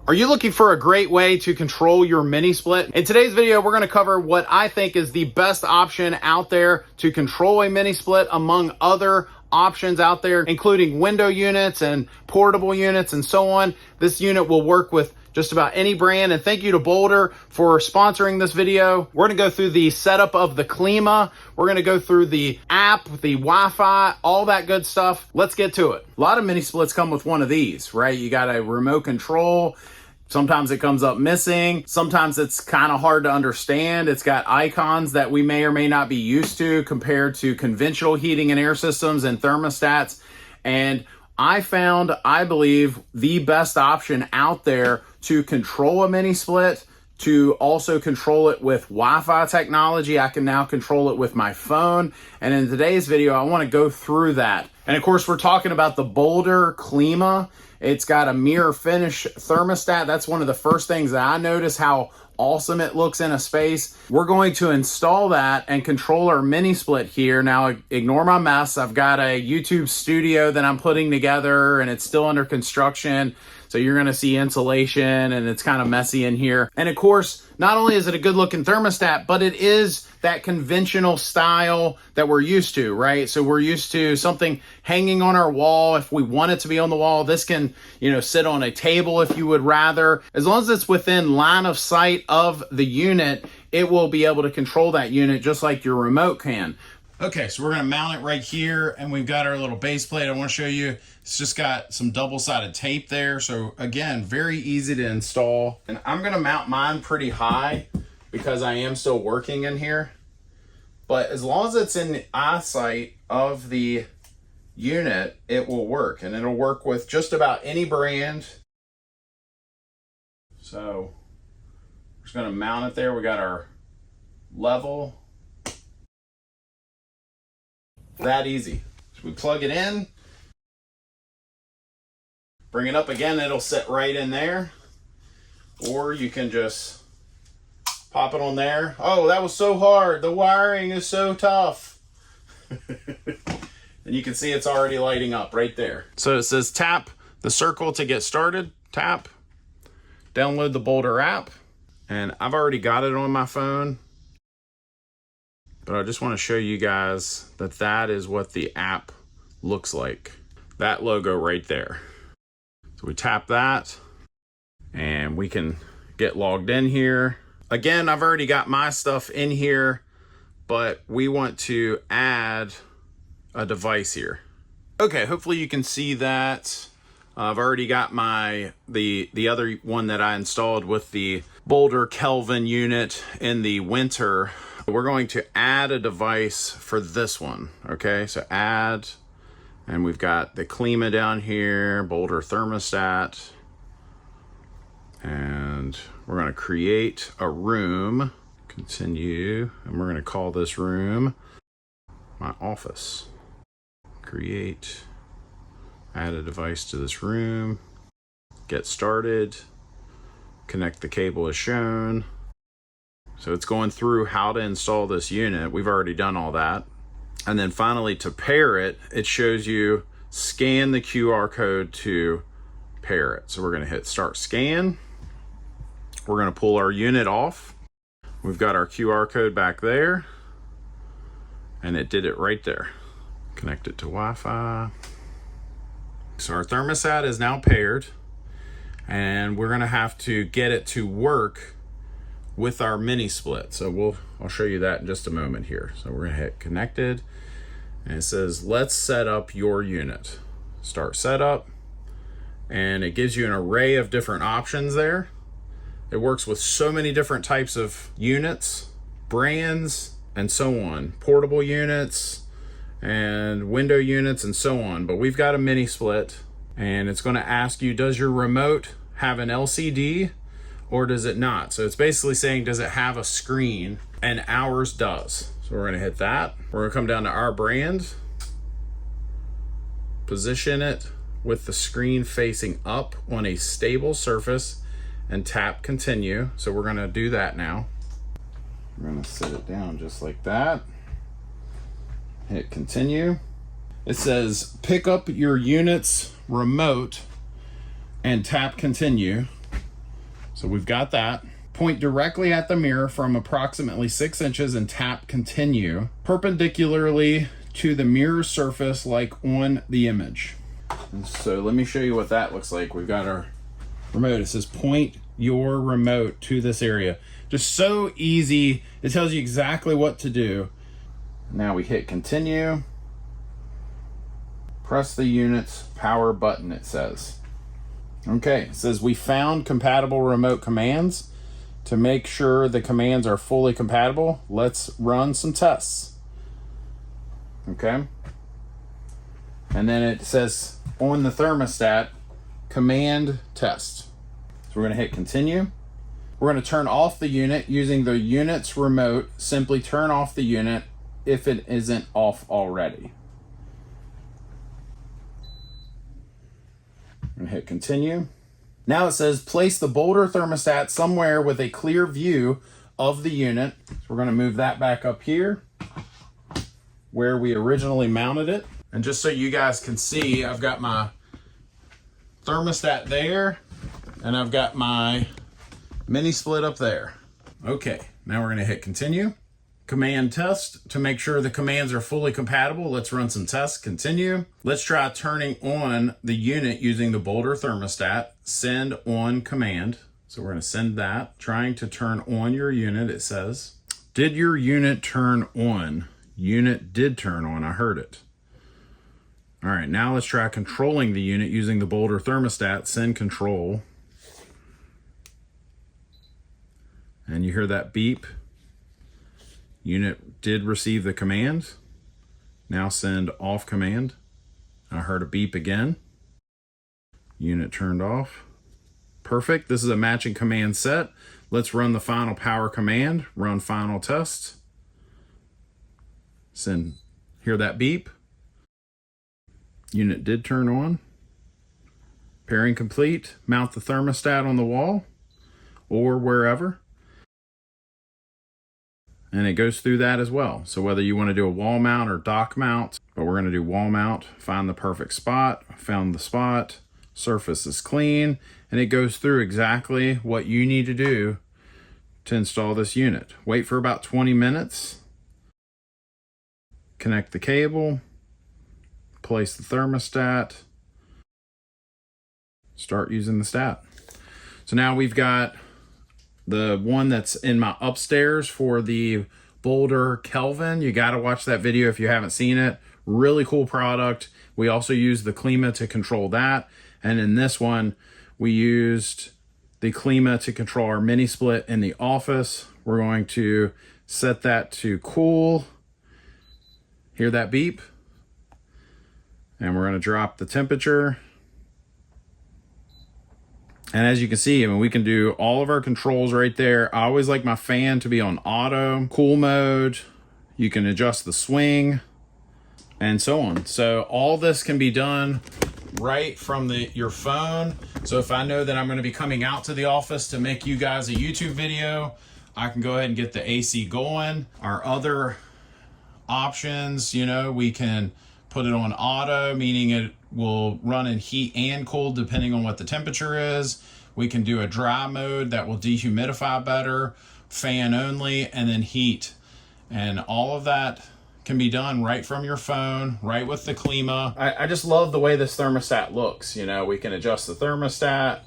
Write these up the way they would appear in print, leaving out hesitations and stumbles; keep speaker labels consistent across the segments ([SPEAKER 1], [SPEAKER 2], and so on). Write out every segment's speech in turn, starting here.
[SPEAKER 1] Are you looking for a great way to control your mini split? In today's video, we're going to cover what I think is the best option out there to control a mini split among other options out there, including window units and portable units and so on. This unit will work with just about any brand, and thank you to Boulder for sponsoring this video. We're gonna go through the setup of the Klima. We're gonna go through the app, the Wi-Fi, all that good stuff. Let's get to it. A lot of mini splits come with one of these, right? You got a remote control. Sometimes it comes up missing. Sometimes it's kind of hard to understand. It's got icons that we may or may not be used to compared to conventional heating and air systems and thermostats. And I found, I believe, the best option out there to control a mini split, to also control it with Wi-Fi technology. I can now control it with my phone. And in today's video, I want to go through that. And of course, we're talking about the Boulder Klima. It's got a mirror finish thermostat. That's one of the first things that I notice, how awesome it looks in a space. We're going to install that and control our mini split here. Now, ignore my mess. I've got a YouTube studio that I'm putting together and it's still under construction. So you're gonna see insulation and it's kind of messy in here. And of course, not only is it a good looking thermostat, but it is that conventional style that we're used to, right? So we're used to something hanging on our wall. If we want it to be on the wall, this can, sit on a table if you would rather. As long as it's within line of sight of the unit, it will be able to control that unit just like your remote can. Okay, so we're gonna mount it right here, and we've got our little base plate. I wanna show you, it's just got some double-sided tape there. So again, very easy to install. And I'm gonna mount mine pretty high because I am still working in here. But as long as it's in the eyesight of the unit, it will work. And it'll work with just about any brand. So we're just gonna mount it there. We got our level. That easy. So we plug it in, bring it up again, it'll sit right in there. Or you can just pop it on there. Oh, that was so hard. The wiring is so tough. And you can see it's already lighting up right there. So it says tap the circle to get started. Tap, download the Boulder app. And I've already got it on my phone. But I just want to show you guys that that is what the app looks like. That logo right there. So we tap that and we can get logged in here. Again, I've already got my stuff in here, but we want to add a device here. Okay, hopefully you can see that. I've already got the other one that I installed with the Boulder Kelvin unit in the winter. We're going to add a device for this one. Okay, so add, and we've got the Klima down here, Boulder thermostat, and we're going to create a room, continue, and we're going to call this room my office. Create, add a device to this room, get started, connect the cable as shown. So it's going through how to install this unit. We've already done all that. And then finally, to pair it, it shows you scan the QR code to pair it. So we're gonna hit start scan. We're gonna pull our unit off. We've got our QR code back there, and it did it right there. Connect it to Wi-Fi. So our thermostat is now paired, and we're gonna have to get it to work with our mini split. So I'll show you that in just a moment here. So we're gonna hit connected, and it says, let's set up your unit. Start setup, and it gives you an array of different options there. It works with so many different types of units, brands, and so on. Portable units and window units and so on. But we've got a mini split, and it's gonna ask you, does your remote have an LCD? Or does it not? So it's basically saying, does it have a screen? And ours does. So we're gonna hit that. We're gonna come down to our brand, position it with the screen facing up on a stable surface, and tap continue. So we're gonna do that now. We're gonna set it down just like that. Hit continue. It says pick up your unit's remote and tap continue. So we've got that. Point directly at the mirror from approximately 6 inches and tap continue perpendicularly to the mirror surface like on the image. And so let me show you what that looks like. We've got our remote. It says point your remote to this area. Just so easy. It tells you exactly what to do. Now we hit continue. Press the unit's power button, it says. Okay, it says we found compatible remote commands. To make sure the commands are fully compatible, let's run some tests. Okay. And then it says on the thermostat, command test. So we're going to hit continue. We're going to turn off the unit using the unit's remote. Simply turn off the unit if it isn't off already. I'm going to hit continue. Now it says place the Boulder thermostat somewhere with a clear view of the unit. So we're going to move that back up here where we originally mounted it. And just so you guys can see, I've got my thermostat there and I've got my mini split up there. Okay, now we're going to hit continue. Command test. To make sure the commands are fully compatible, let's run some tests. Continue. Let's try turning on the unit using the Boulder thermostat. Send on command. So we're going to send that. Trying to turn on your unit, it says. Did your unit turn on? Unit did turn on. I heard it. All right, now let's try controlling the unit using the Boulder thermostat. Send control. And you hear that beep. Unit did receive the command. Now send off command. I heard a beep again. Unit turned off. Perfect. This is a matching command set. Let's run the final power command. Run final test. Hear that beep. Unit did turn on. Pairing complete. Mount the thermostat on the wall or wherever. And it goes through that as well. So whether you want to do a wall mount or dock mount, but we're going to do wall mount, find the perfect spot, found the spot, surface is clean, and it goes through exactly what you need to do to install this unit. Wait for about 20 minutes, connect the cable, place the thermostat, start using the stat. So now we've got the one that's in my upstairs for the Boulder Kelvin. You got to watch that video if you haven't seen it. Really cool product. We also use the Klima to control that. And in this one, we used the Klima to control our mini split in the office. We're going to set that to cool. Hear that beep? And we're going to drop the temperature. And as you can see, I mean, we can do all of our controls right there. I always like my fan to be on auto, cool mode. You can adjust the swing and so on. So all this can be done right from your phone. So if I know that I'm going to be coming out to the office to make you guys a YouTube video, I can go ahead and get the AC going. Our other options, you know, we can put it on auto, meaning it will run in heat and cold depending on what the temperature is. We can do a dry mode that will dehumidify better, fan only, and then heat. And all of that can be done right from your phone, right with the Klima. I just love the way this thermostat looks. You know, we can adjust the thermostat,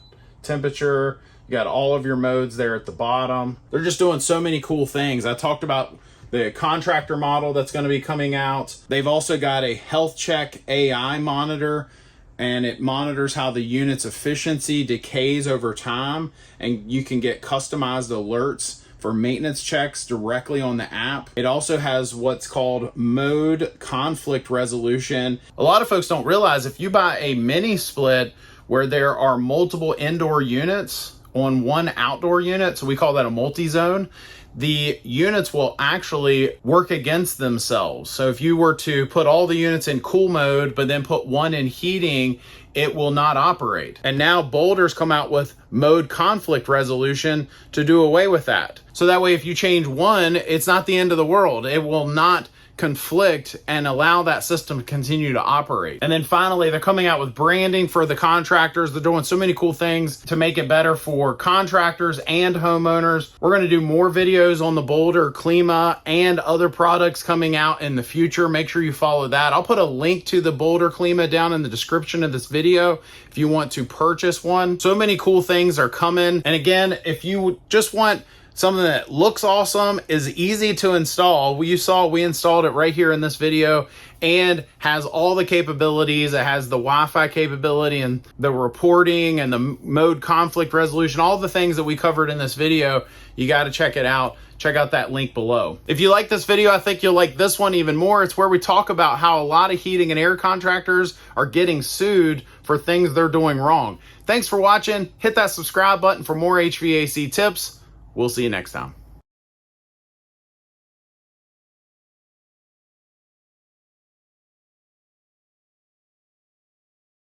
[SPEAKER 1] temperature. You got all of your modes there at the bottom. They're just doing so many cool things. I talked about the contractor model that's going to be coming out. They've also got a health check AI monitor, and it monitors how the unit's efficiency decays over time, and you can get customized alerts for maintenance checks directly on the app. It also has what's called mode conflict resolution. A lot of folks don't realize if you buy a mini split where there are multiple indoor units on one outdoor unit, so we call that a multi-zone, the units will actually work against themselves. So if you were to put all the units in cool mode, but then put one in heating, it will not operate. And now Boulder's come out with mode conflict resolution to do away with that. So that way, if you change one, it's not the end of the world. It will not conflict and allow that system to continue to operate. And then finally, they're coming out with branding for the contractors. They're doing so many cool things to make it better for contractors and homeowners. We're going to do more videos on the Boulder Klima and other products coming out in the future. Make sure you follow that. I'll put a link to the Boulder Klima down in the description of this video if you want to purchase one. So many cool things are coming. And again, if you just want something that looks awesome, is easy to install. You saw we installed it right here in this video, and has all the capabilities. It has the Wi-Fi capability and the reporting and the mode conflict resolution, all the things that we covered in this video. You got to check it out. Check out that link below. If you like this video, I think you'll like this one even more. It's where we talk about how a lot of heating and air contractors are getting sued for things they're doing wrong. Thanks for watching. Hit that subscribe button for more HVAC tips. We'll see you next time.